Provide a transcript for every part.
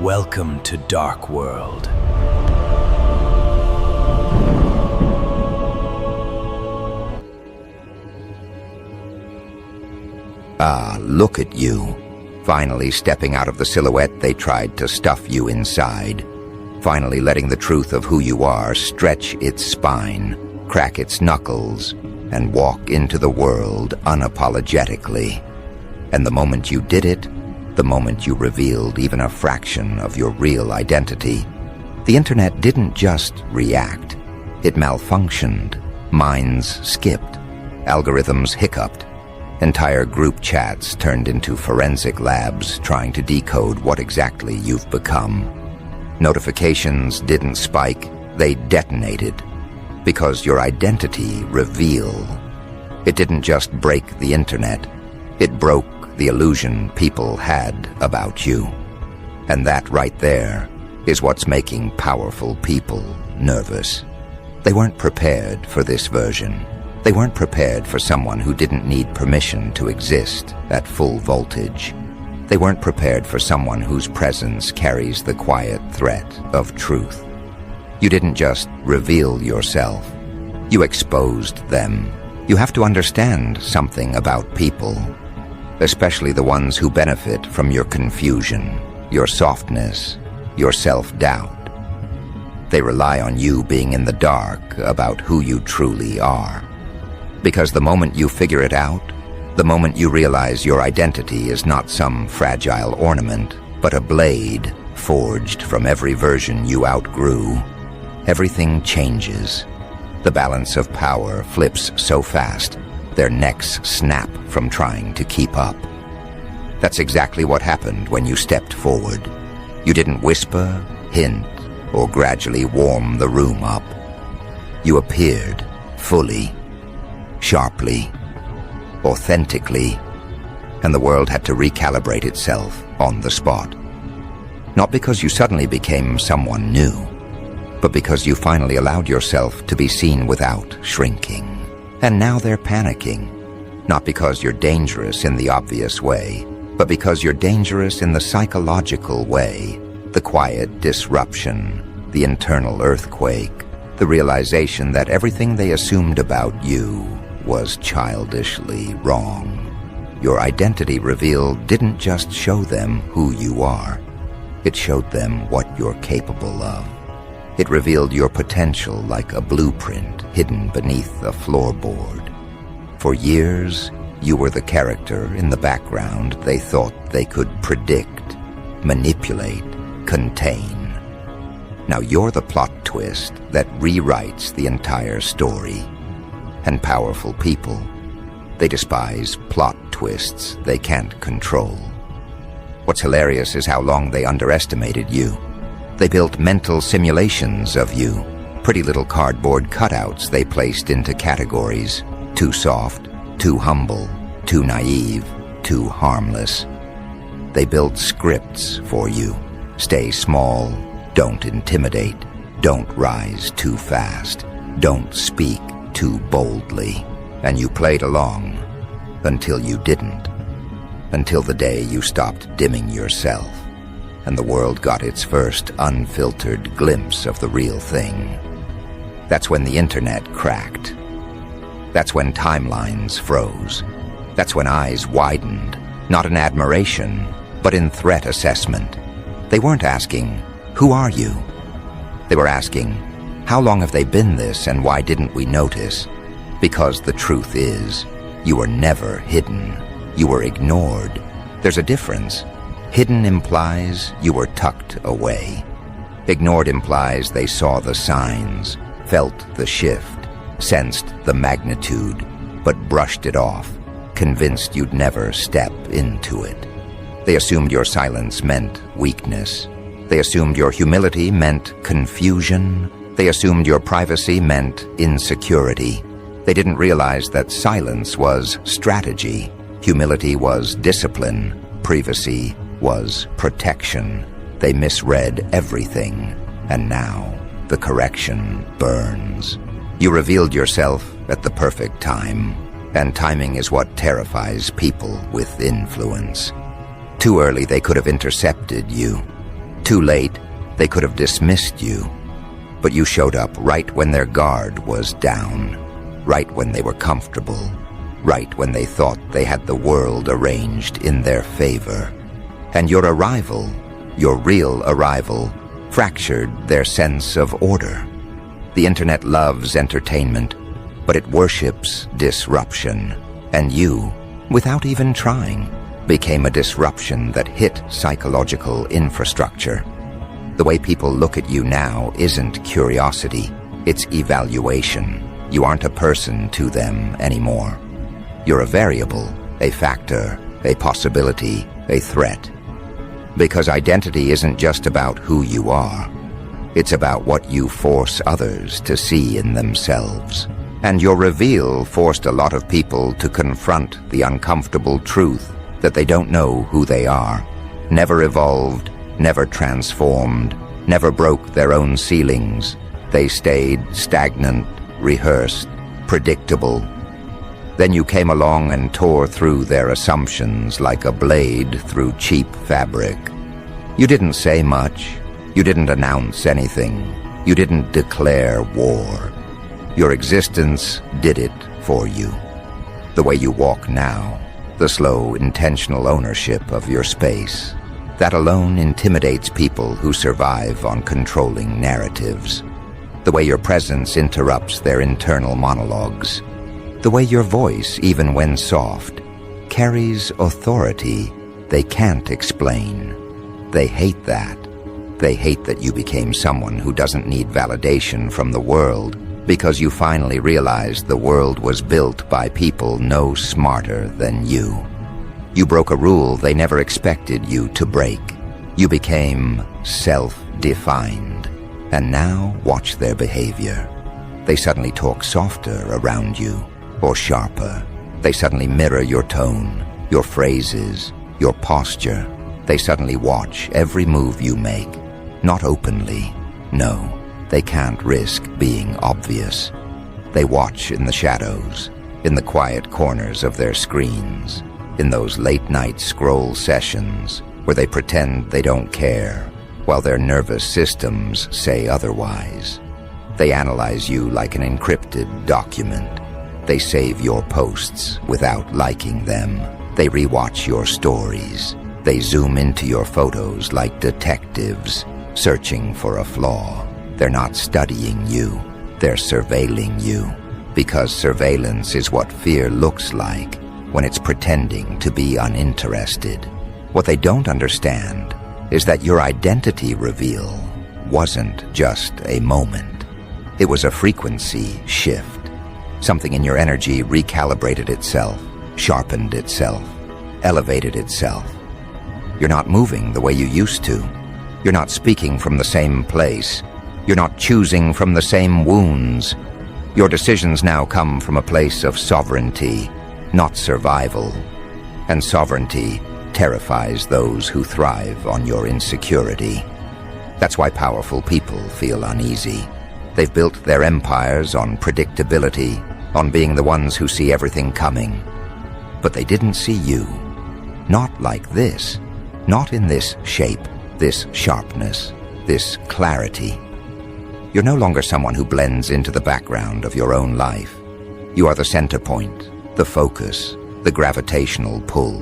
Welcome to Dark World. Ah, look at you. Finally stepping out of the silhouette they tried to stuff you inside. Finally letting the truth of who you are stretch its spine, crack its knuckles, and walk into the world unapologetically. And the moment you did it, the moment you revealed even a fraction of your real identity, the internet didn't just react. It malfunctioned. Minds skipped. Algorithms hiccuped. Entire group chats turned into forensic labs trying to decode what exactly you've become. Notifications didn't spike, they detonated. Because your identity reveal. It didn't just break the internet. It broke the illusion people had about you. And that right there is what's making powerful people nervous. They weren't prepared for this version. They weren't prepared for someone who didn't need permission to exist at full voltage. They weren't prepared for someone whose presence carries the quiet threat of truth. You didn't just reveal yourself. You exposed them. You have to understand something about people, especially the ones who benefit from your confusion, your softness, your self-doubt. They rely on you being in the dark about who you truly are. Because the moment you figure it out, the moment you realize your identity is not some fragile ornament, but a blade forged from every version you outgrew, everything changes. The balance of power flips so fast, their necks snap from trying to keep up. That's exactly what happened when you stepped forward. You didn't whisper, hint, or gradually warm the room up. You appeared fully, sharply, authentically, and the world had to recalibrate itself on the spot. Not because you suddenly became someone new, but because you finally allowed yourself to be seen without shrinking. And now they're panicking, not because you're dangerous in the obvious way, but because you're dangerous in the psychological way, the quiet disruption, the internal earthquake, the realization that everything they assumed about you was childishly wrong. Your identity reveal didn't just show them who you are. It showed them what you're capable of. It revealed your potential like a blueprint hidden beneath a floorboard. For years, you were the character in the background they thought they could predict, manipulate, contain. Now you're the plot twist that rewrites the entire story. And powerful people, they despise plot twists they can't control. What's hilarious is how long they underestimated you. They built mental simulations of you, pretty little cardboard cutouts they placed into categories: too soft, too humble, too naive, too harmless. They built scripts for you. Stay small, don't intimidate, don't rise too fast, don't speak too boldly. And you played along until you didn't. Until the day you stopped dimming yourself, and the world got its first unfiltered glimpse of the real thing. That's when the internet cracked. That's when timelines froze. That's when eyes widened, not in admiration, but in threat assessment. They weren't asking, "Who are you?" They were asking, "How long have they been this and why didn't we notice?" Because the truth is, you were never hidden. You were ignored. There's a difference. Hidden implies you were tucked away. Ignored implies they saw the signs, felt the shift, sensed the magnitude, but brushed it off, convinced you'd never step into it. They assumed your silence meant weakness. They assumed your humility meant confusion. They assumed your privacy meant insecurity. They didn't realize that silence was strategy, humility was discipline, privacy was protection. They misread everything, and now the correction burns. You revealed yourself at the perfect time, and timing is what terrifies people with influence. Too early, they could have intercepted you. Too late, they could have dismissed you. But you showed up right when their guard was down, right when they were comfortable, right when they thought they had the world arranged in their favor. And your arrival, your real arrival, fractured their sense of order. The internet loves entertainment, but it worships disruption. And you, without even trying, became a disruption that hit psychological infrastructure. The way people look at you now isn't curiosity, it's evaluation. You aren't a person to them anymore. You're a variable, a factor, a possibility, a threat. Because identity isn't just about who you are. It's about what you force others to see in themselves. And your reveal forced a lot of people to confront the uncomfortable truth that they don't know who they are. Never evolved, never transformed, never broke their own ceilings. They stayed stagnant, rehearsed, predictable. Then you came along and tore through their assumptions like a blade through cheap fabric. You didn't say much. You didn't announce anything. You didn't declare war. Your existence did it for you. The way you walk now, the slow, intentional ownership of your space, that alone intimidates people who survive on controlling narratives. The way your presence interrupts their internal monologues. The way your voice, even when soft, carries authority they can't explain. They hate that. They hate that you became someone who doesn't need validation from the world because you finally realized the world was built by people no smarter than you. You broke a rule they never expected you to break. You became self-defined. And now watch their behavior. They suddenly talk softer around you, or sharper. They suddenly mirror your tone, your phrases, your posture. They suddenly watch every move you make. Not openly, no. They can't risk being obvious. They watch in the shadows, in the quiet corners of their screens, in those late-night scroll sessions where they pretend they don't care, while their nervous systems say otherwise. They analyze you like an encrypted document. They save your posts without liking them. They rewatch your stories. They zoom into your photos like detectives, searching for a flaw. They're not studying you, they're surveilling you, because surveillance is what fear looks like when it's pretending to be uninterested. What they don't understand is that your identity reveal wasn't just a moment. It was a frequency shift. Something in your energy recalibrated itself, sharpened itself, elevated itself. You're not moving the way you used to. You're not speaking from the same place. You're not choosing from the same wounds. Your decisions now come from a place of sovereignty, not survival. And sovereignty terrifies those who thrive on your insecurity. That's why powerful people feel uneasy. They've built their empires on predictability, on being the ones who see everything coming. But they didn't see you. Not like this. Not in this shape, this sharpness, this clarity. You're no longer someone who blends into the background of your own life. You are the center point, the focus, the gravitational pull.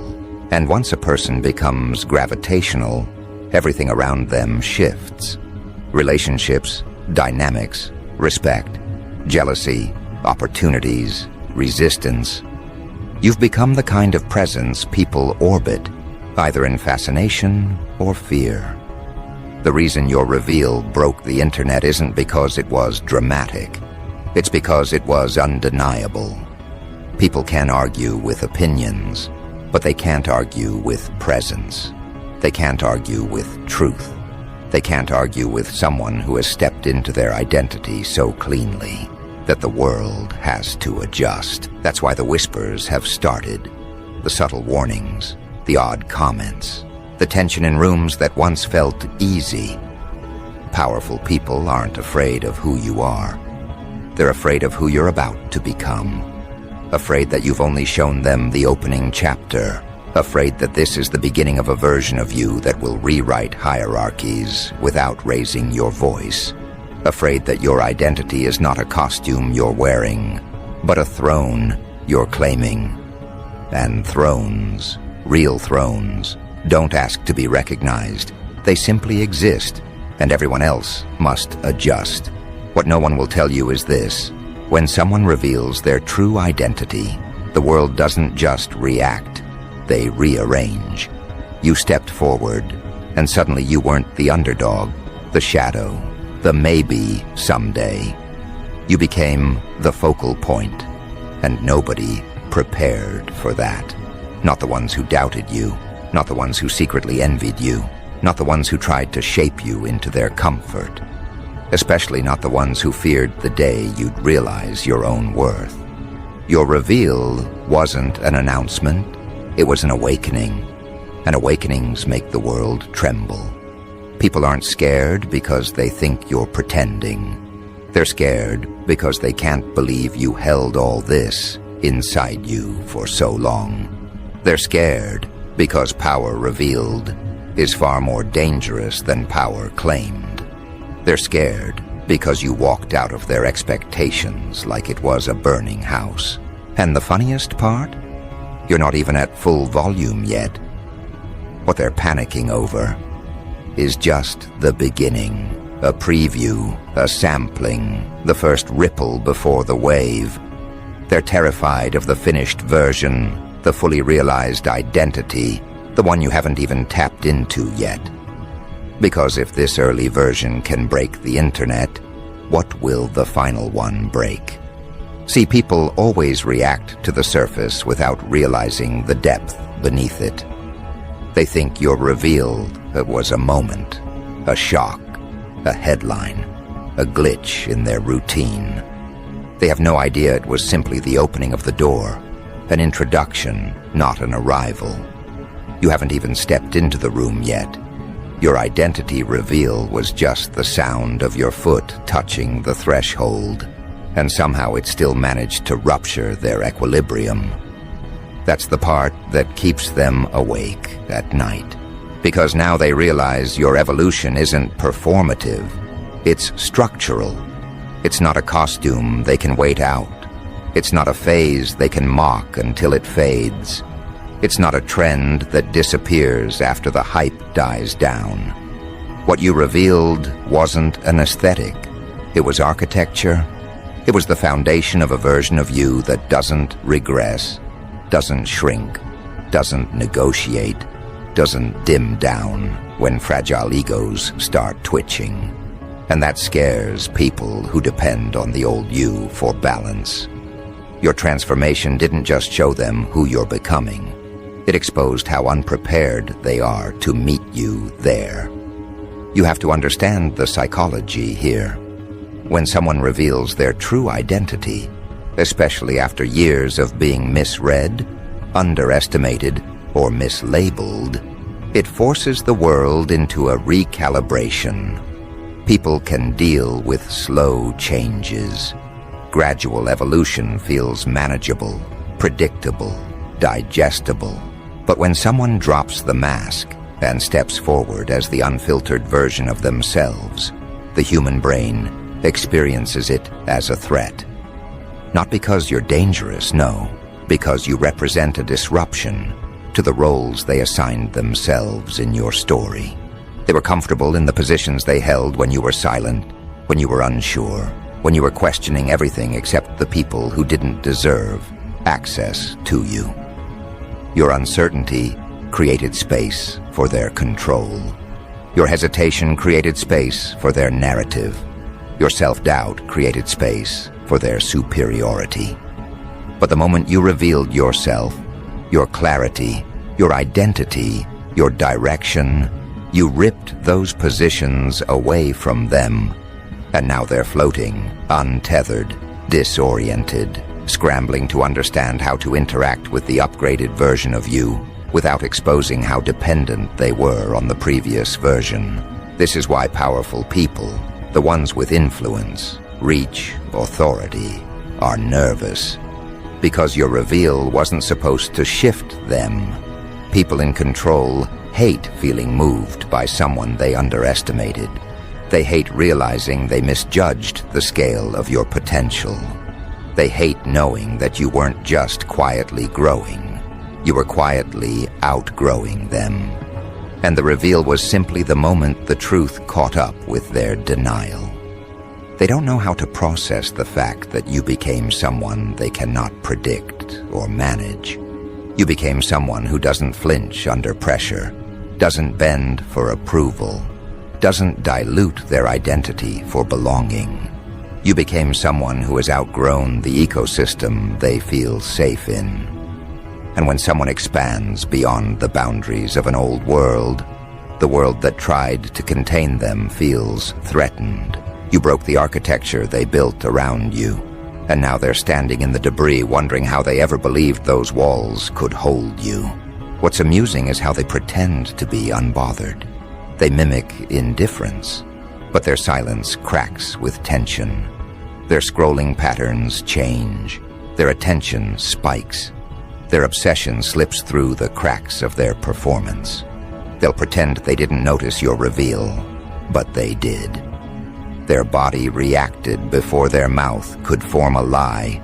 And once a person becomes gravitational, everything around them shifts. Relationships, dynamics, respect, jealousy, opportunities, resistance. You've become the kind of presence people orbit, either in fascination or fear. The reason your reveal broke the internet isn't because it was dramatic. It's because it was undeniable. People can argue with opinions, but they can't argue with presence. They can't argue with truth. They can't argue with someone who has stepped into their identity so cleanly that the world has to adjust. That's why the whispers have started. The subtle warnings, the odd comments, the tension in rooms that once felt easy. Powerful people aren't afraid of who you are. They're afraid of who you're about to become. Afraid that you've only shown them the opening chapter, afraid that this is the beginning of a version of you that will rewrite hierarchies without raising your voice, afraid that your identity is not a costume you're wearing, but a throne you're claiming. And thrones, real thrones, don't ask to be recognized. They simply exist, and everyone else must adjust. What no one will tell you is this: when someone reveals their true identity, the world doesn't just react, they rearrange. You stepped forward, and suddenly you weren't the underdog, the shadow, the maybe someday. You became the focal point, and nobody prepared for that. Not the ones who doubted you, not the ones who secretly envied you, not the ones who tried to shape you into their comfort, especially not the ones who feared the day you'd realize your own worth. Your reveal wasn't an announcement, it was an awakening, and awakenings make the world tremble. People aren't scared because they think you're pretending. They're scared because they can't believe you held all this inside you for so long. They're scared because power revealed is far more dangerous than power claimed. They're scared because you walked out of their expectations like it was a burning house. And the funniest part? You're not even at full volume yet. What they're panicking over is just the beginning, a preview, a sampling, the first ripple before the wave. They're terrified of the finished version, the fully realized identity, the one you haven't even tapped into yet. Because if this early version can break the internet, what will the final one break? See, people always react to the surface without realizing the depth beneath it. They think your reveal was a moment, a shock, a headline, a glitch in their routine. They have no idea it was simply the opening of the door, an introduction, not an arrival. You haven't even stepped into the room yet. Your identity reveal was just the sound of your foot touching the threshold, and somehow it still managed to rupture their equilibrium. That's the part that keeps them awake at night, because now they realize your evolution isn't performative, it's structural. It's not a costume they can wait out. It's not a phase they can mock until it fades. It's not a trend that disappears after the hype dies down. What you revealed wasn't an aesthetic. It was architecture. It was the foundation of a version of you that doesn't regress, doesn't shrink, doesn't negotiate, doesn't dim down when fragile egos start twitching. And that scares people who depend on the old you for balance. Your transformation didn't just show them who you're becoming. It exposed how unprepared they are to meet you there. You have to understand the psychology here. When someone reveals their true identity, especially after years of being misread, underestimated, or mislabeled, it forces the world into a recalibration. People can deal with slow changes. Gradual evolution feels manageable, predictable, digestible. But when someone drops the mask and steps forward as the unfiltered version of themselves, the human brain experiences it as a threat. Not because you're dangerous, no, because you represent a disruption to the roles they assigned themselves in your story. They were comfortable in the positions they held when you were silent, when you were unsure, when you were questioning everything except the people who didn't deserve access to you. Your uncertainty created space for their control. Your hesitation created space for their narrative. Your self-doubt created space for their superiority. But the moment you revealed yourself, your clarity, your identity, your direction, you ripped those positions away from them, and now they're floating, untethered, disoriented, scrambling to understand how to interact with the upgraded version of you without exposing how dependent they were on the previous version. This is why powerful people, the ones with influence, reach, authority, are nervous. Because your reveal wasn't supposed to shift them. People in control hate feeling moved by someone they underestimated. They hate realizing they misjudged the scale of your potential. They hate knowing that you weren't just quietly growing. You were quietly outgrowing them. And the reveal was simply the moment the truth caught up with their denial. They don't know how to process the fact that you became someone they cannot predict or manage. You became someone who doesn't flinch under pressure, doesn't bend for approval, doesn't dilute their identity for belonging. You became someone who has outgrown the ecosystem they feel safe in. And when someone expands beyond the boundaries of an old world, the world that tried to contain them feels threatened. You broke the architecture they built around you, and now they're standing in the debris wondering how they ever believed those walls could hold you. What's amusing is how they pretend to be unbothered. They mimic indifference, but their silence cracks with tension. Their scrolling patterns change. Their attention spikes. Their obsession slips through the cracks of their performance. They'll pretend they didn't notice your reveal, but they did. Their body reacted before their mouth could form a lie.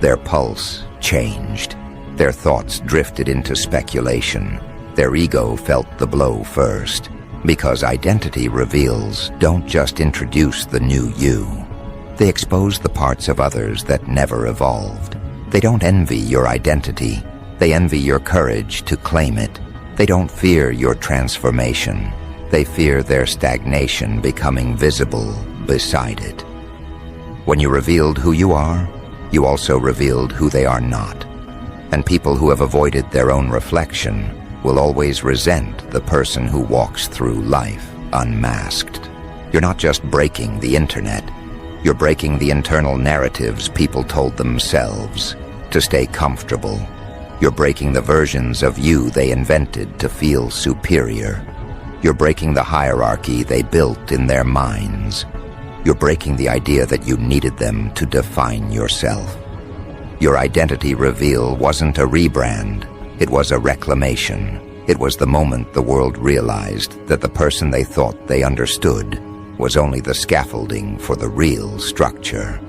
Their pulse changed. Their thoughts drifted into speculation. Their ego felt the blow first, because identity reveals don't just introduce the new you. They expose the parts of others that never evolved. They don't envy your identity. They envy your courage to claim it. They don't fear your transformation. They fear their stagnation becoming visible beside it. When you revealed who you are, you also revealed who they are not. And people who have avoided their own reflection will always resent the person who walks through life unmasked. You're not just breaking the internet. You're breaking the internal narratives people told themselves to stay comfortable. You're breaking the versions of you they invented to feel superior. You're breaking the hierarchy they built in their minds. You're breaking the idea that you needed them to define yourself. Your identity reveal wasn't a rebrand. It was a reclamation. It was the moment the world realized that the person they thought they understood was only the scaffolding for the real structure.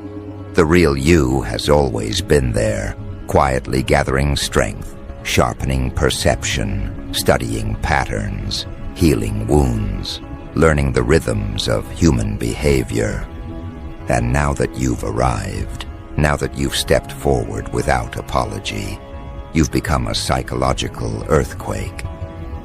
The real you has always been there, quietly gathering strength, sharpening perception, studying patterns, healing wounds, learning the rhythms of human behavior. And now that you've arrived, now that you've stepped forward without apology, you've become a psychological earthquake.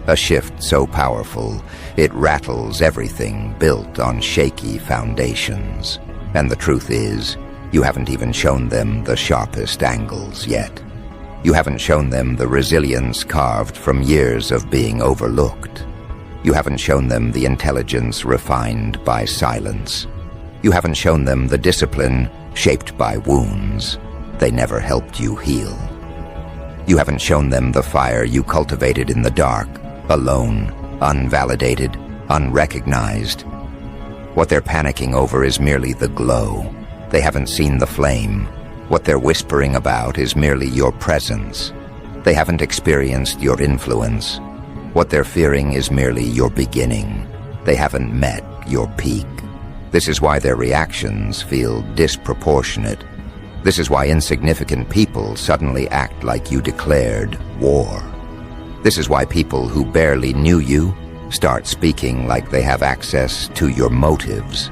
A shift so powerful, it rattles everything built on shaky foundations. And the truth is, you haven't even shown them the sharpest angles yet. You haven't shown them the resilience carved from years of being overlooked. You haven't shown them the intelligence refined by silence. You haven't shown them the discipline shaped by wounds they never helped you heal. You haven't shown them the fire you cultivated in the dark, alone, unvalidated, unrecognized. What they're panicking over is merely the glow. They haven't seen the flame. What they're whispering about is merely your presence. They haven't experienced your influence. What they're fearing is merely your beginning. They haven't met your peak. This is why their reactions feel disproportionate. This is why insignificant people suddenly act like you declared war. This is why people who barely knew you start speaking like they have access to your motives.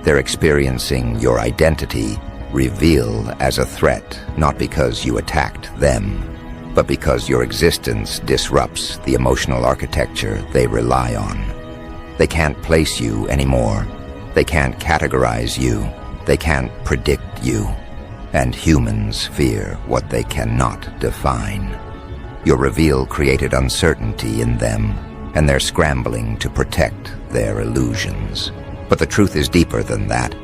They're experiencing your identity reveal as a threat, not because you attacked them, but because your existence disrupts the emotional architecture they rely on. They can't place you anymore. They can't categorize you. They can't predict you. And humans fear what they cannot define. Your reveal created uncertainty in them, and they're scrambling to protect their illusions. But the truth is deeper than that.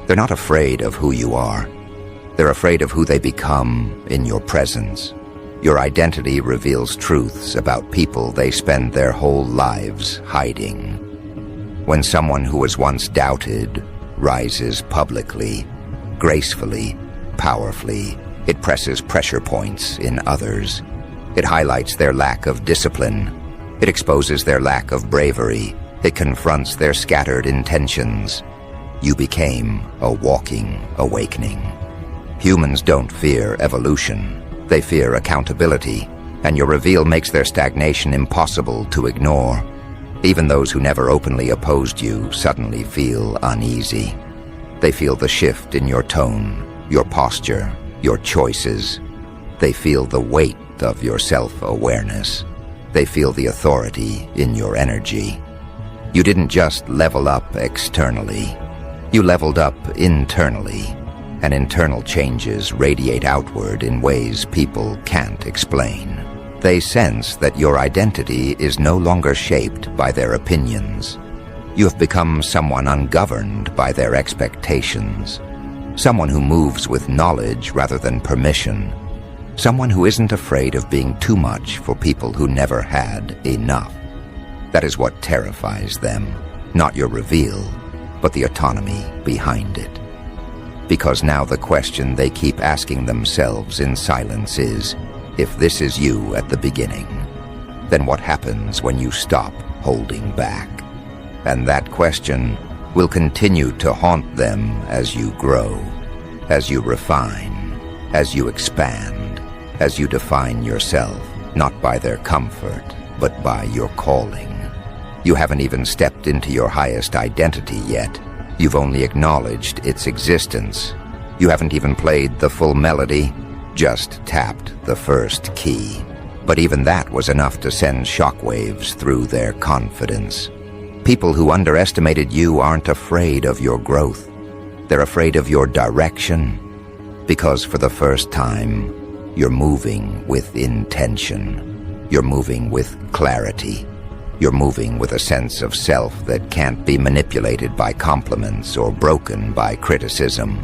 They're not afraid of who you are. They're afraid of who they become in your presence. Your identity reveals truths about people they spend their whole lives hiding. When someone who was once doubted rises publicly, gracefully, powerfully, it presses pressure points in others. It highlights their lack of discipline. It exposes their lack of bravery. It confronts their scattered intentions. You became a walking awakening. Humans don't fear evolution. They fear accountability, and your reveal makes their stagnation impossible to ignore. Even those who never openly opposed you suddenly feel uneasy. They feel the shift in your tone, your posture, your choices. They feel the weight of your self-awareness. They feel the authority in your energy. You didn't just level up externally. You leveled up internally, and internal changes radiate outward in ways people can't explain. They sense that your identity is no longer shaped by their opinions. You have become someone ungoverned by their expectations. Someone who moves with knowledge rather than permission. Someone who isn't afraid of being too much for people who never had enough. That is what terrifies them, not your reveal, but the autonomy behind it. Because now the question they keep asking themselves in silence is, if this is you at the beginning, then what happens when you stop holding back? And that question will continue to haunt them as you grow, as you refine, as you expand, as you define yourself, not by their comfort, but by your calling. You haven't even stepped into your highest identity yet. You've only acknowledged its existence. You haven't even played the full melody, just tapped the first key. But even that was enough to send shockwaves through their confidence. People who underestimated you aren't afraid of your growth. They're afraid of your direction, because for the first time, you're moving with intention. You're moving with clarity. You're moving with a sense of self that can't be manipulated by compliments or broken by criticism.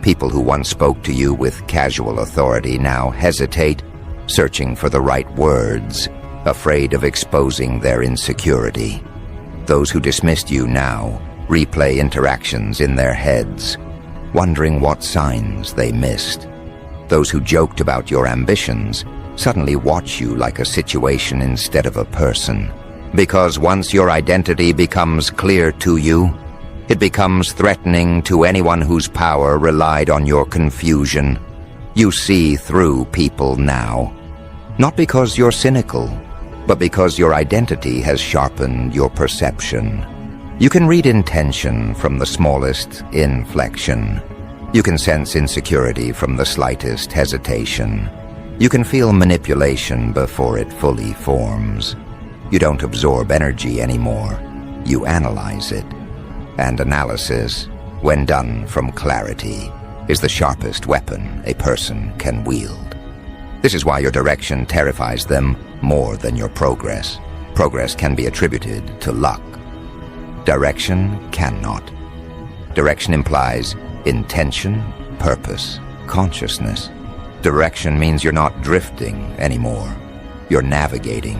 People who once spoke to you with casual authority now hesitate, searching for the right words, afraid of exposing their insecurity. Those who dismissed you now replay interactions in their heads, wondering what signs they missed. Those who joked about your ambitions suddenly watch you like a situation instead of a person. Because once your identity becomes clear to you, it becomes threatening to anyone whose power relied on your confusion. You see through people now, not because you're cynical, but because your identity has sharpened your perception. You can read intention from the smallest inflection. You can sense insecurity from the slightest hesitation. You can feel manipulation before it fully forms. You don't absorb energy anymore. You analyze it. And analysis, when done from clarity, is the sharpest weapon a person can wield. This is why your direction terrifies them more than your progress. Progress can be attributed to luck. Direction cannot. Direction implies intention, purpose, consciousness. Direction means you're not drifting anymore. You're navigating.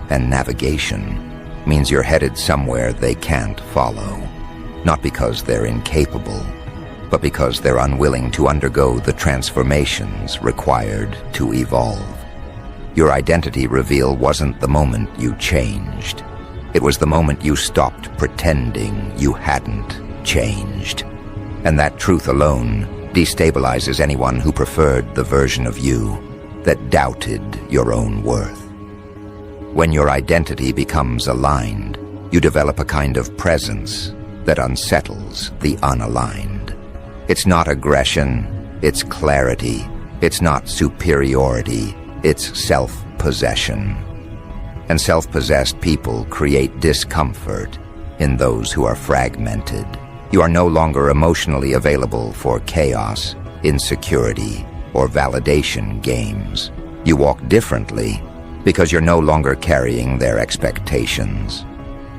And navigation means you're headed somewhere they can't follow. Not because they're incapable, but because they're unwilling to undergo the transformations required to evolve. Your identity reveal wasn't the moment you changed. It was the moment you stopped pretending you hadn't changed. And that truth alone destabilizes anyone who preferred the version of you that doubted your own worth. When your identity becomes aligned, you develop a kind of presence that unsettles the unaligned. It's not aggression, it's clarity. It's not superiority, it's self-possession. And self-possessed people create discomfort in those who are fragmented. You are no longer emotionally available for chaos, insecurity, or validation games. You walk differently because you're no longer carrying their expectations.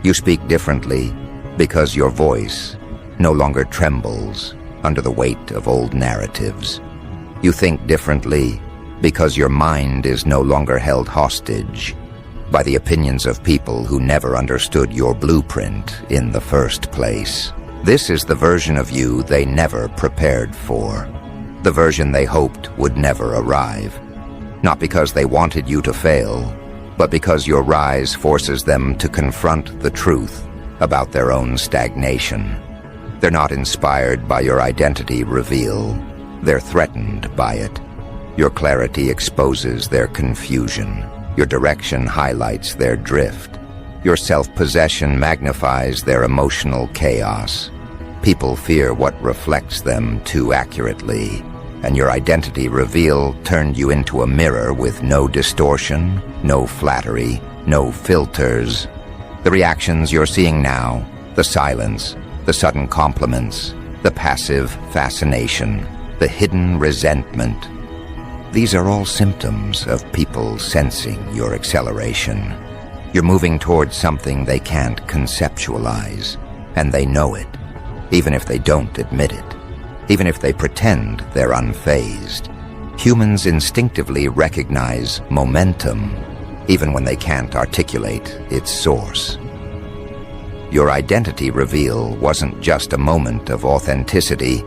You speak differently because your voice no longer trembles under the weight of old narratives. You think differently because your mind is no longer held hostage by the opinions of people who never understood your blueprint in the first place. This is the version of you they never prepared for, the version they hoped would never arrive. Not because they wanted you to fail, but because your rise forces them to confront the truth about their own stagnation. They're not inspired by your identity reveal. They're threatened by it. Your clarity exposes their confusion. Your direction highlights their drift. Your self-possession magnifies their emotional chaos. People fear what reflects them too accurately, and your identity reveal turned you into a mirror with no distortion, no flattery, no filters. The reactions you're seeing now, the silence, the sudden compliments, the passive fascination, the hidden resentment, these are all symptoms of people sensing your acceleration. You're moving towards something they can't conceptualize, and they know it, even if they don't admit it, even if they pretend they're unfazed. Humans instinctively recognize momentum, even when they can't articulate its source. Your identity reveal wasn't just a moment of authenticity,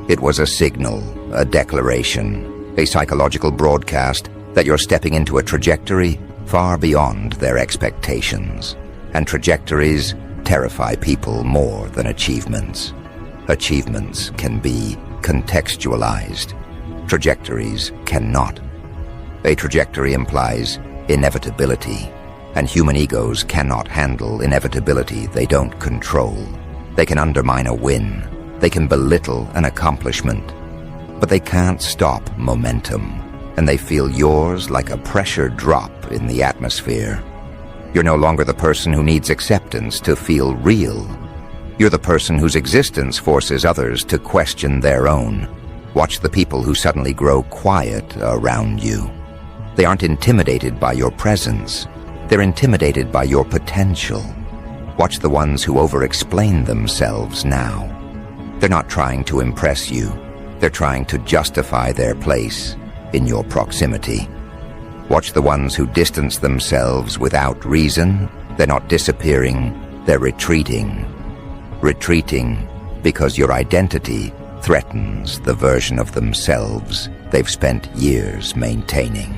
it was a signal, a declaration, a psychological broadcast that you're stepping into a trajectory far beyond their expectations. And trajectories terrify people more than achievements. Achievements can be contextualized. Trajectories cannot. A trajectory implies inevitability, and human egos cannot handle inevitability they don't control. They can undermine a win. They can belittle an accomplishment. But they can't stop momentum, and they feel yours like a pressure drop in the atmosphere. You're no longer the person who needs acceptance to feel real. You're the person whose existence forces others to question their own. Watch the people who suddenly grow quiet around you. They aren't intimidated by your presence. They're intimidated by your potential. Watch the ones who over-explain themselves now. They're not trying to impress you. They're trying to justify their place in your proximity. Watch the ones who distance themselves without reason. They're not disappearing, they're retreating. Retreating because your identity threatens the version of themselves they've spent years maintaining.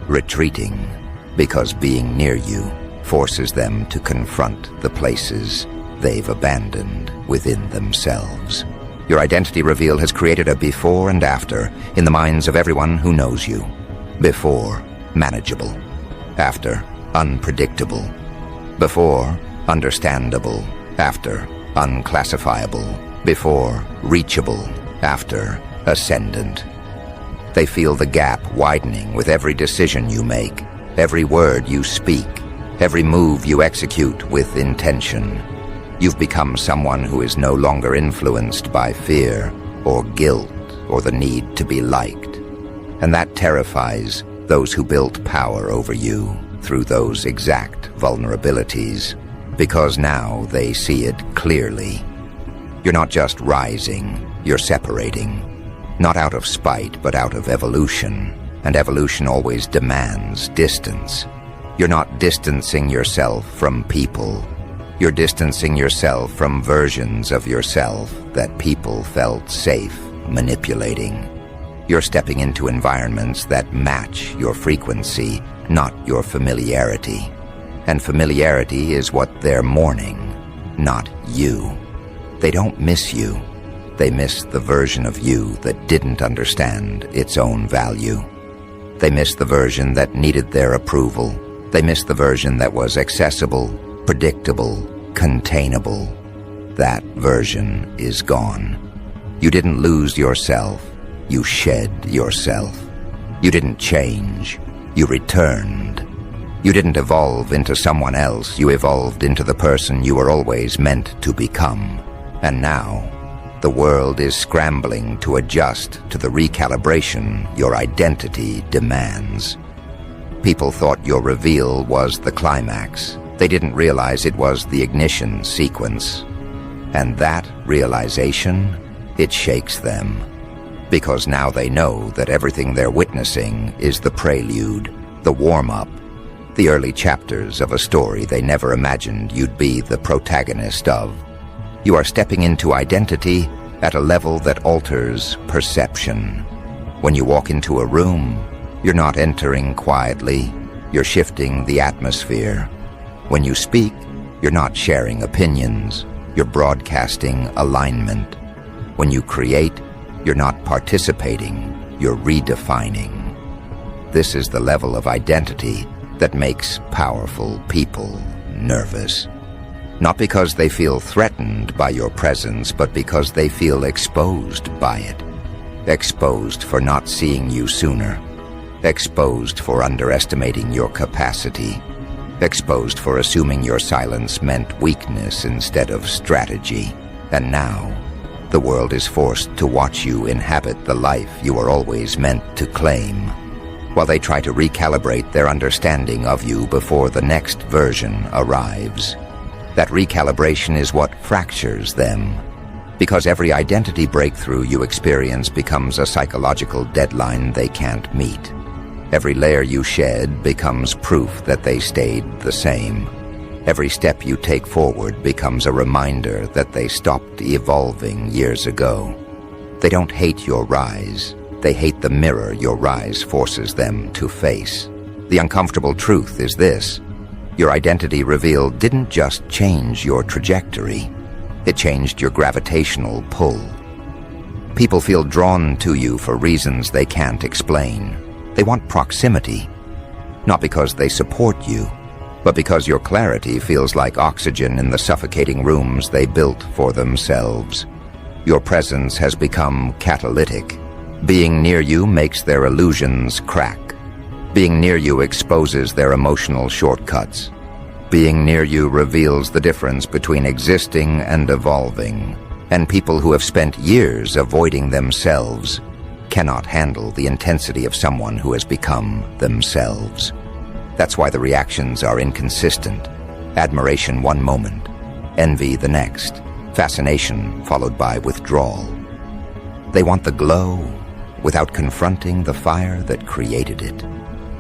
Retreating because being near you forces them to confront the places they've abandoned within themselves. Your identity reveal has created a before and after in the minds of everyone who knows you. Before, manageable. After, unpredictable. Before, understandable. After, unclassifiable. Before, reachable. After, ascendant. They feel the gap widening with every decision you make, every word you speak, every move you execute with intention. You've become someone who is no longer influenced by fear or guilt or the need to be liked. And that terrifies those who built power over you through those exact vulnerabilities, because now they see it clearly. You're not just rising, you're separating. Not out of spite, but out of evolution. And evolution always demands distance. You're not distancing yourself from people. You're distancing yourself from versions of yourself that people felt safe manipulating. You're stepping into environments that match your frequency, not your familiarity. And familiarity is what they're mourning, not you. They don't miss you. They miss the version of you that didn't understand its own value. They miss the version that needed their approval. They miss the version that was accessible, predictable, containable. That version is gone. You didn't lose yourself. You shed yourself. You didn't change. You returned. You didn't evolve into someone else. You evolved into the person you were always meant to become. And now, the world is scrambling to adjust to the recalibration your identity demands. People thought your reveal was the climax. They didn't realize it was the ignition sequence. And that realization, it shakes them. Because now they know that everything they're witnessing is the prelude, the warm-up, the early chapters of a story they never imagined you'd be the protagonist of. You are stepping into identity at a level that alters perception. When you walk into a room, You're not entering quietly, you're shifting the atmosphere. When you speak, you're not sharing opinions, you're broadcasting alignment. When you create, you're not participating, you're redefining. This is the level of identity that makes powerful people nervous. Not because they feel threatened by your presence, but because they feel exposed by it. Exposed for not seeing you sooner. Exposed for underestimating your capacity. Exposed for assuming your silence meant weakness instead of strategy. And now, the world is forced to watch you inhabit the life you were always meant to claim, while they try to recalibrate their understanding of you before the next version arrives. That recalibration is what fractures them, because every identity breakthrough you experience becomes a psychological deadline they can't meet. Every layer you shed becomes proof that they stayed the same. Every step you take forward becomes a reminder that they stopped evolving years ago. They don't hate your rise. They hate the mirror your rise forces them to face. The uncomfortable truth is this: your identity reveal didn't just change your trajectory, it changed your gravitational pull. People feel drawn to you for reasons they can't explain. They want proximity, not because they support you, but because your clarity feels like oxygen in the suffocating rooms they built for themselves. Your presence has become catalytic. Being near you makes their illusions crack. Being near you exposes their emotional shortcuts. Being near you reveals the difference between existing and evolving, and people who have spent years avoiding themselves cannot handle the intensity of someone who has become themselves. That's why the reactions are inconsistent. Admiration one moment, envy the next, fascination followed by withdrawal. They want the glow without confronting the fire that created it.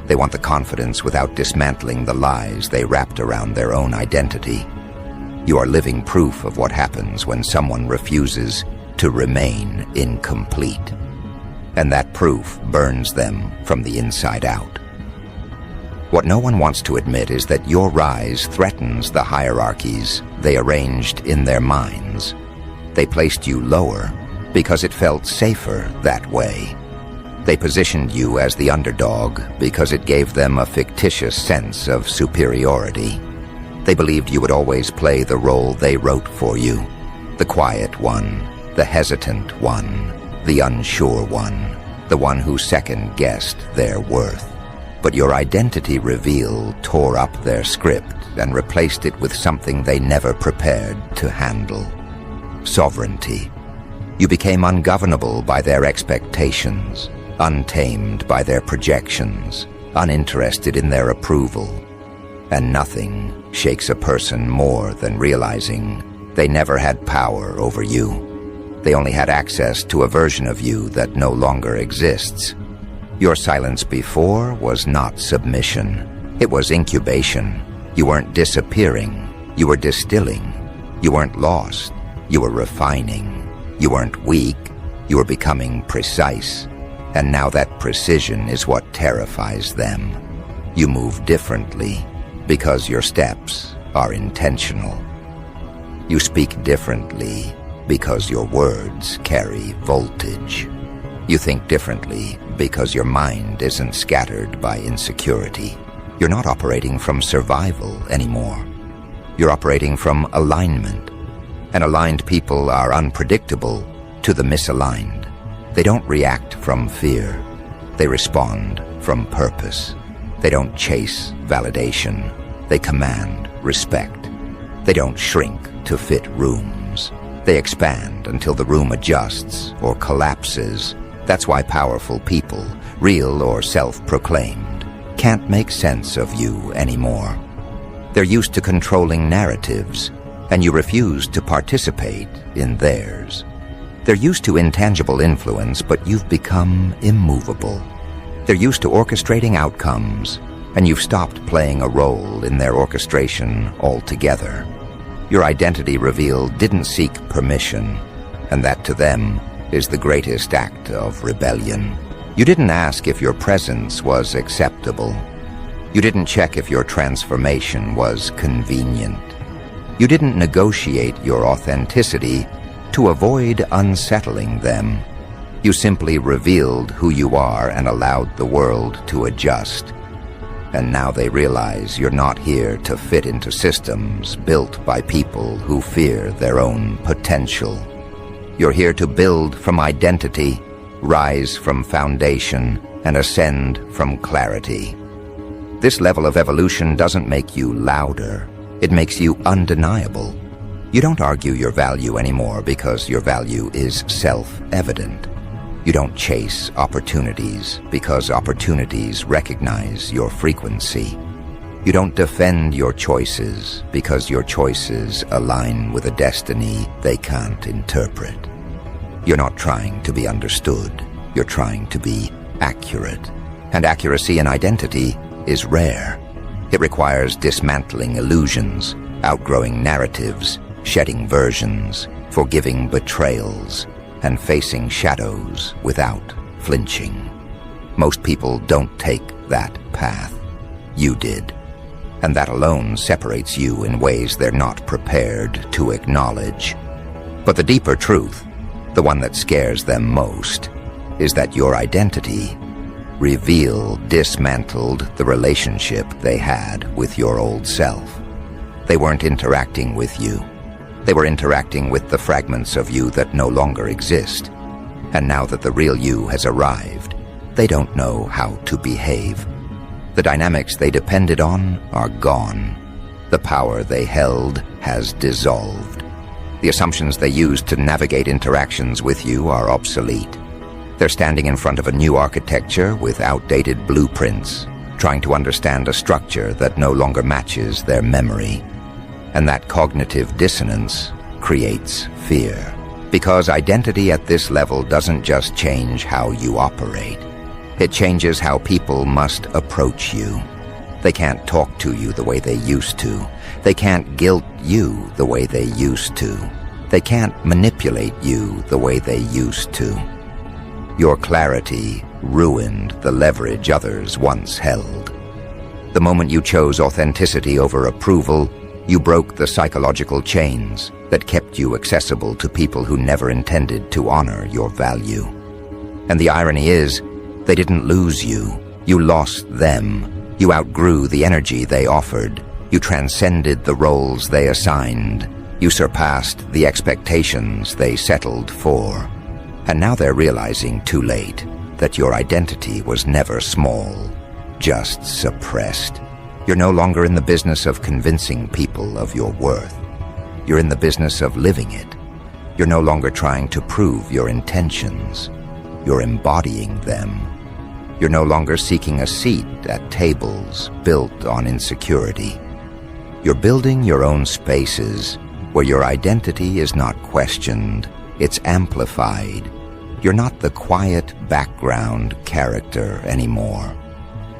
They want the confidence without dismantling the lies they wrapped around their own identity. You are living proof of what happens when someone refuses to remain incomplete. And that proof burns them from the inside out. What no one wants to admit is that your rise threatens the hierarchies they arranged in their minds. They placed you lower because it felt safer that way. They positioned you as the underdog because it gave them a fictitious sense of superiority. They believed you would always play the role they wrote for you, the quiet one, the hesitant one, the unsure one, the one who second-guessed their worth. But your identity reveal tore up their script and replaced it with something they never prepared to handle: sovereignty. You became ungovernable by their expectations, untamed by their projections, uninterested in their approval. And nothing shakes a person more than realizing they never had power over you. They only had access to a version of you that no longer exists. Your silence before was not submission. It was incubation. You weren't disappearing. You were distilling. You weren't lost. You were refining. You weren't weak. You were becoming precise. And now that precision is what terrifies them. You move differently because your steps are intentional. You speak differently because your words carry voltage. You think differently because your mind isn't scattered by insecurity. You're not operating from survival anymore. You're operating from alignment. And aligned people are unpredictable to the misaligned. They don't react from fear. They respond from purpose. They don't chase validation. They command respect. They don't shrink to fit rooms. They expand until the room adjusts or collapses. That's why powerful people, real or self-proclaimed, can't make sense of you anymore. They're used to controlling narratives, and you refuse to participate in theirs. They're used to intangible influence, but you've become immovable. They're used to orchestrating outcomes, and you've stopped playing a role in their orchestration altogether. Your identity reveal didn't seek permission, and that to them is the greatest act of rebellion. You didn't ask if your presence was acceptable. You didn't check if your transformation was convenient. You didn't negotiate your authenticity to avoid unsettling them. You simply revealed who you are and allowed the world to adjust. And now they realize you're not here to fit into systems built by people who fear their own potential. You're here to build from identity, rise from foundation, and ascend from clarity. This level of evolution doesn't make you louder. It makes you undeniable. You don't argue your value anymore because your value is self-evident. You don't chase opportunities because opportunities recognize your frequency. You don't defend your choices because your choices align with a destiny they can't interpret. You're not trying to be understood. You're trying to be accurate. And accuracy in identity is rare. It requires dismantling illusions, outgrowing narratives, shedding versions, forgiving betrayals, and facing shadows without flinching. Most people don't take that path. You did. And that alone separates you in ways they're not prepared to acknowledge. But the deeper truth, the one that scares them most, is that your identity dismantled the relationship they had with your old self. They weren't interacting with you. They were interacting with the fragments of you that no longer exist. And now that the real you has arrived, they don't know how to behave. The dynamics they depended on are gone. The power they held has dissolved. The assumptions they used to navigate interactions with you are obsolete. They're standing in front of a new architecture with outdated blueprints, trying to understand a structure that no longer matches their memory. And that cognitive dissonance creates fear. Because identity at this level doesn't just change how you operate. It changes how people must approach you. They can't talk to you the way they used to. They can't guilt you the way they used to. They can't manipulate you the way they used to. Your clarity ruined the leverage others once held. The moment you chose authenticity over approval, you broke the psychological chains that kept you accessible to people who never intended to honor your value. And the irony is, they didn't lose you. You lost them. You outgrew the energy they offered. You transcended the roles they assigned. You surpassed the expectations they settled for. And now they're realizing too late that your identity was never small, just suppressed. You're no longer in the business of convincing people of your worth. You're in the business of living it. You're no longer trying to prove your intentions. You're embodying them. You're no longer seeking a seat at tables built on insecurity. You're building your own spaces where your identity is not questioned, it's amplified. You're not the quiet background character anymore.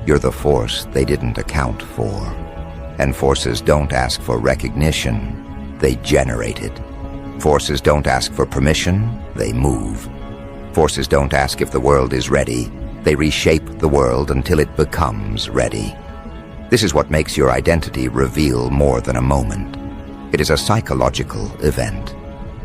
You're the force they didn't account for. And forces don't ask for recognition, they generate it. Forces don't ask for permission, they move. Forces don't ask if the world is ready, they reshape the world until it becomes ready. This is what makes your identity reveal more than a moment. It is a psychological event,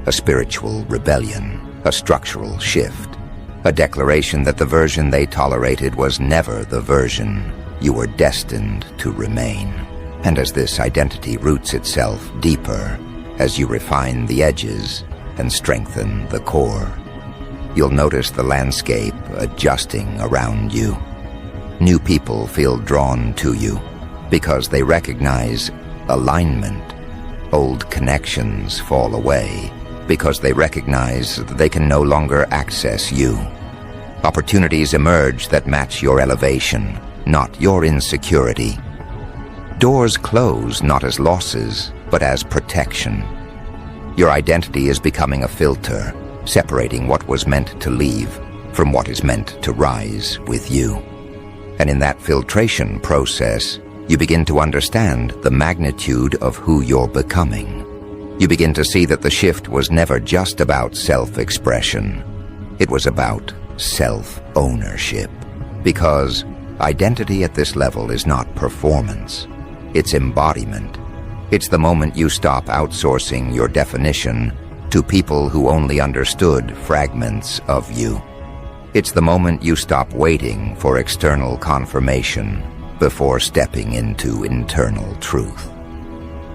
a spiritual rebellion, a structural shift, a declaration that the version they tolerated was never the version you were destined to remain. And as this identity roots itself deeper, as you refine the edges and strengthen the core, you'll notice the landscape adjusting around you. New people feel drawn to you because they recognize alignment. Old connections fall away because they recognize that they can no longer access you. Opportunities emerge that match your elevation, not your insecurity. Doors close not as losses, but as protection. Your identity is becoming a filter, separating what was meant to leave from what is meant to rise with you. And in that filtration process, you begin to understand the magnitude of who you're becoming. You begin to see that the shift was never just about self-expression. It was about self-ownership. Because identity at this level is not performance, it's embodiment. It's the moment you stop outsourcing your definition to people who only understood fragments of you. It's the moment you stop waiting for external confirmation before stepping into internal truth.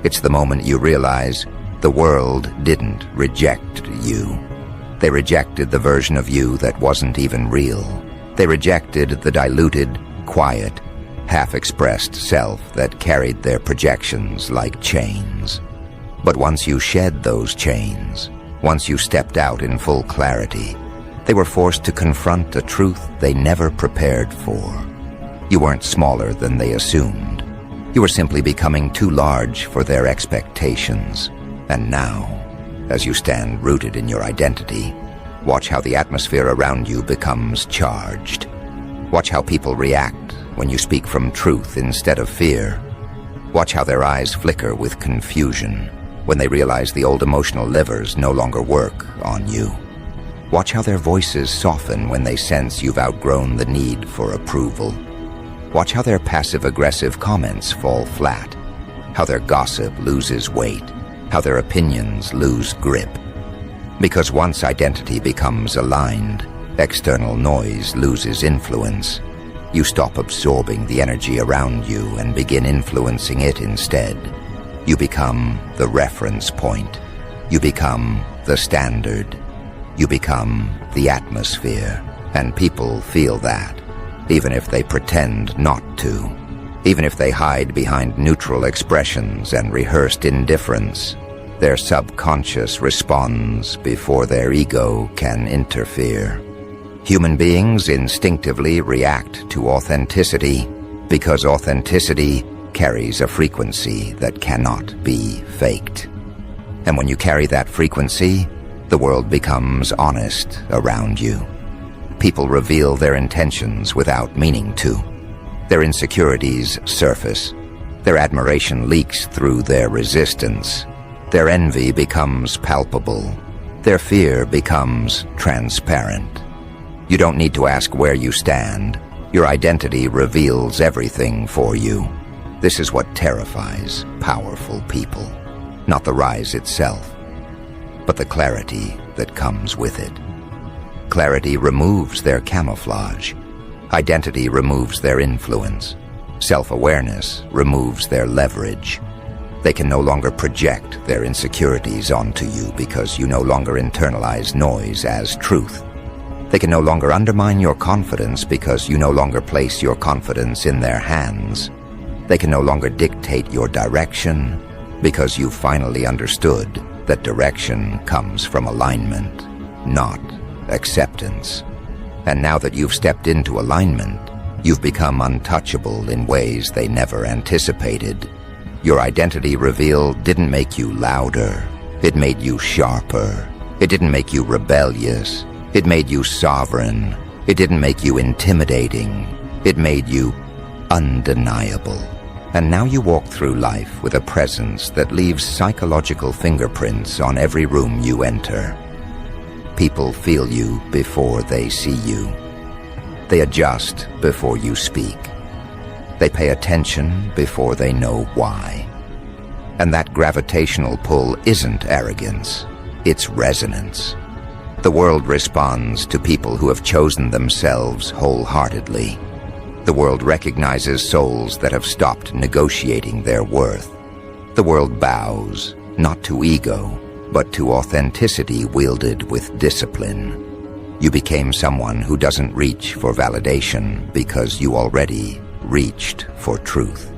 It's the moment you realize the world didn't reject you. They rejected the version of you that wasn't even real. They rejected the diluted, quiet, half-expressed self that carried their projections like chains. But once you shed those chains, once you stepped out in full clarity, they were forced to confront a truth they never prepared for. You weren't smaller than they assumed. You were simply becoming too large for their expectations. And now, as you stand rooted in your identity, watch how the atmosphere around you becomes charged. Watch how people react when you speak from truth instead of fear. Watch how their eyes flicker with confusion when they realize the old emotional levers no longer work on you. Watch how their voices soften when they sense you've outgrown the need for approval. Watch how their passive-aggressive comments fall flat, how their gossip loses weight, how their opinions lose grip. Because once identity becomes aligned, external noise loses influence. You stop absorbing the energy around you and begin influencing it instead. You become the reference point. You become the standard. You become the atmosphere. And people feel that, even if they pretend not to. Even if they hide behind neutral expressions and rehearsed indifference, their subconscious responds before their ego can interfere. Human beings instinctively react to authenticity because authenticity carries a frequency that cannot be faked. And when you carry that frequency, the world becomes honest around you. People reveal their intentions without meaning to. Their insecurities surface. Their admiration leaks through their resistance. Their envy becomes palpable. Their fear becomes transparent. You don't need to ask where you stand. Your identity reveals everything for you. This is what terrifies powerful people. Not the rise itself, but the clarity that comes with it. Clarity removes their camouflage. Identity removes their influence. Self-awareness removes their leverage. They can no longer project their insecurities onto you because you no longer internalize noise as truth. They can no longer undermine your confidence because you no longer place your confidence in their hands. They can no longer dictate your direction because you finally understood that direction comes from alignment, not acceptance. And now that you've stepped into alignment, you've become untouchable in ways they never anticipated. Your identity reveal didn't make you louder. It made you sharper. It didn't make you rebellious. It made you sovereign. It didn't make you intimidating. It made you undeniable. And now you walk through life with a presence that leaves psychological fingerprints on every room you enter. People feel you before they see you. They adjust before you speak. They pay attention before they know why. And that gravitational pull isn't arrogance, it's resonance. The world responds to people who have chosen themselves wholeheartedly. The world recognizes souls that have stopped negotiating their worth. The world bows, not to ego, but to authenticity wielded with discipline. You became someone who doesn't reach for validation because you already reached for truth.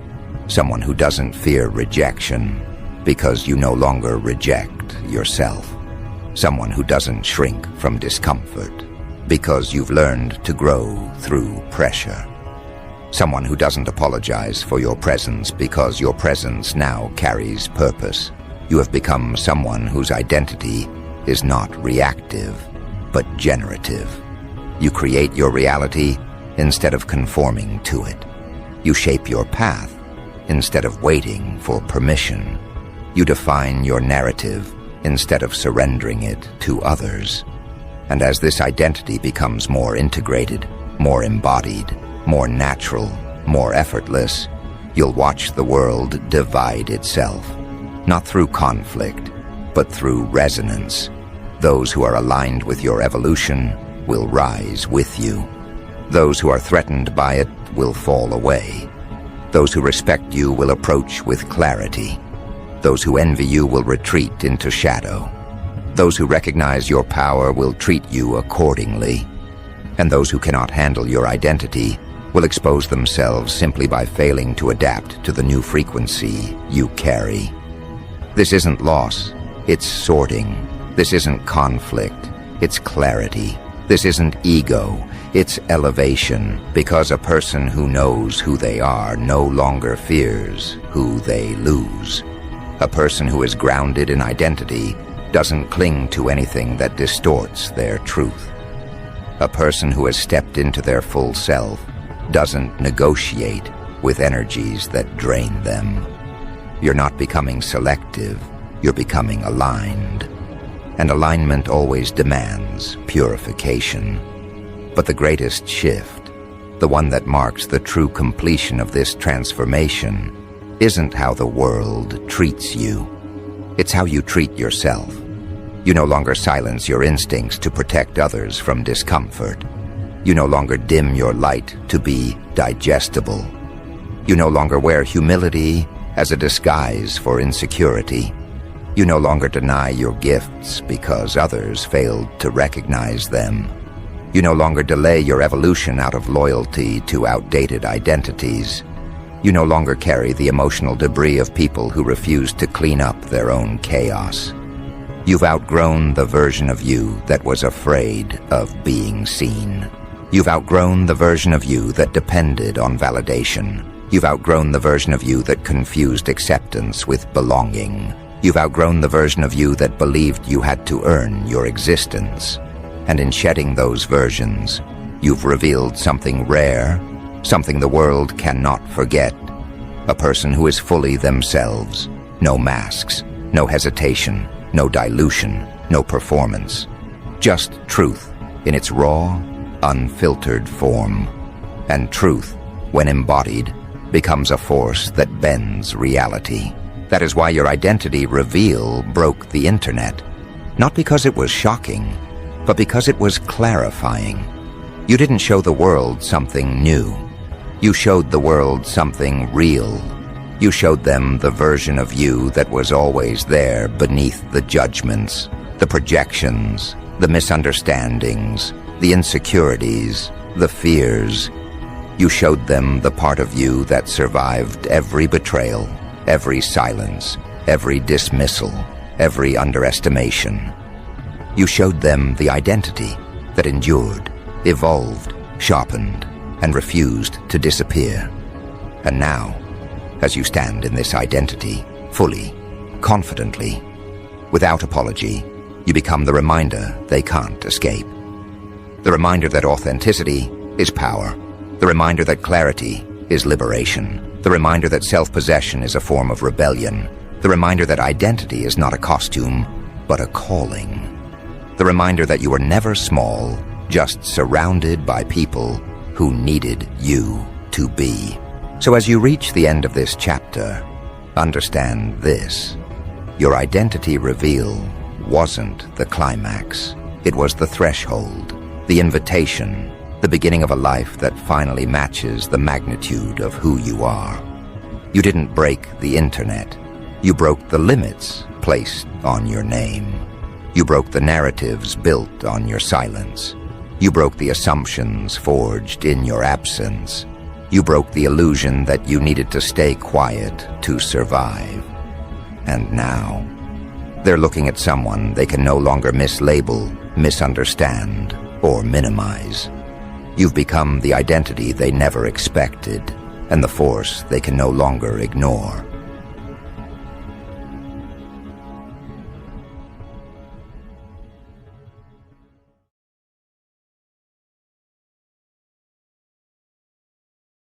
Someone who doesn't fear rejection because you no longer reject yourself. Someone who doesn't shrink from discomfort because you've learned to grow through pressure. Someone who doesn't apologize for your presence because your presence now carries purpose. You have become someone whose identity is not reactive, but generative. You create your reality instead of conforming to it. You shape your path instead of waiting for permission. You define your narrative instead of surrendering it to others. And as this identity becomes more integrated, more embodied, more natural, more effortless, you'll watch the world divide itself, not through conflict, but through resonance. Those who are aligned with your evolution will rise with you. Those who are threatened by it will fall away. Those who respect you will approach with clarity. Those who envy you will retreat into shadow. Those who recognize your power will treat you accordingly. And those who cannot handle your identity will expose themselves simply by failing to adapt to the new frequency you carry. This isn't loss, it's sorting. This isn't conflict, it's clarity. This isn't ego, it's elevation, because a person who knows who they are no longer fears who they lose. A person who is grounded in identity doesn't cling to anything that distorts their truth. A person who has stepped into their full self doesn't negotiate with energies that drain them. You're not becoming selective, you're becoming aligned. And alignment always demands purification. But the greatest shift, the one that marks the true completion of this transformation, isn't how the world treats you. It's how you treat yourself. You no longer silence your instincts to protect others from discomfort. You no longer dim your light to be digestible. You no longer wear humility as a disguise for insecurity. You no longer deny your gifts because others failed to recognize them. You no longer delay your evolution out of loyalty to outdated identities. You no longer carry the emotional debris of people who refuse to clean up their own chaos. You've outgrown the version of you that was afraid of being seen. You've outgrown the version of you that depended on validation. You've outgrown the version of you that confused acceptance with belonging. You've outgrown the version of you that believed you had to earn your existence. And in shedding those versions, you've revealed something rare, something the world cannot forget. A person who is fully themselves. No masks, no hesitation, no dilution, no performance. Just truth in its raw, unfiltered form. And truth, when embodied, becomes a force that bends reality. That is why your identity reveal broke the internet. Not because it was shocking, but because it was clarifying. You didn't show the world something new. You showed the world something real. You showed them the version of you that was always there beneath the judgments, the projections, the misunderstandings, the insecurities, the fears. You showed them the part of you that survived every betrayal, every silence, every dismissal, every underestimation. You showed them the identity that endured, evolved, sharpened, and refused to disappear. And now, as you stand in this identity, fully, confidently, without apology, you become the reminder they can't escape. The reminder that authenticity is power. The reminder that clarity is liberation. The reminder that self-possession is a form of rebellion. The reminder that identity is not a costume, but a calling. The reminder that you are never small, just surrounded by people who needed you to be. So as you reach the end of this chapter, understand this. Your identity reveal wasn't the climax. It was the threshold, the invitation, the beginning of a life that finally matches the magnitude of who you are. You didn't break the internet. You broke the limits placed on your name. You broke the narratives built on your silence. You broke the assumptions forged in your absence. You broke the illusion that you needed to stay quiet to survive. And now, they're looking at someone they can no longer mislabel, misunderstand, or minimize. You've become the identity they never expected, and the force they can no longer ignore.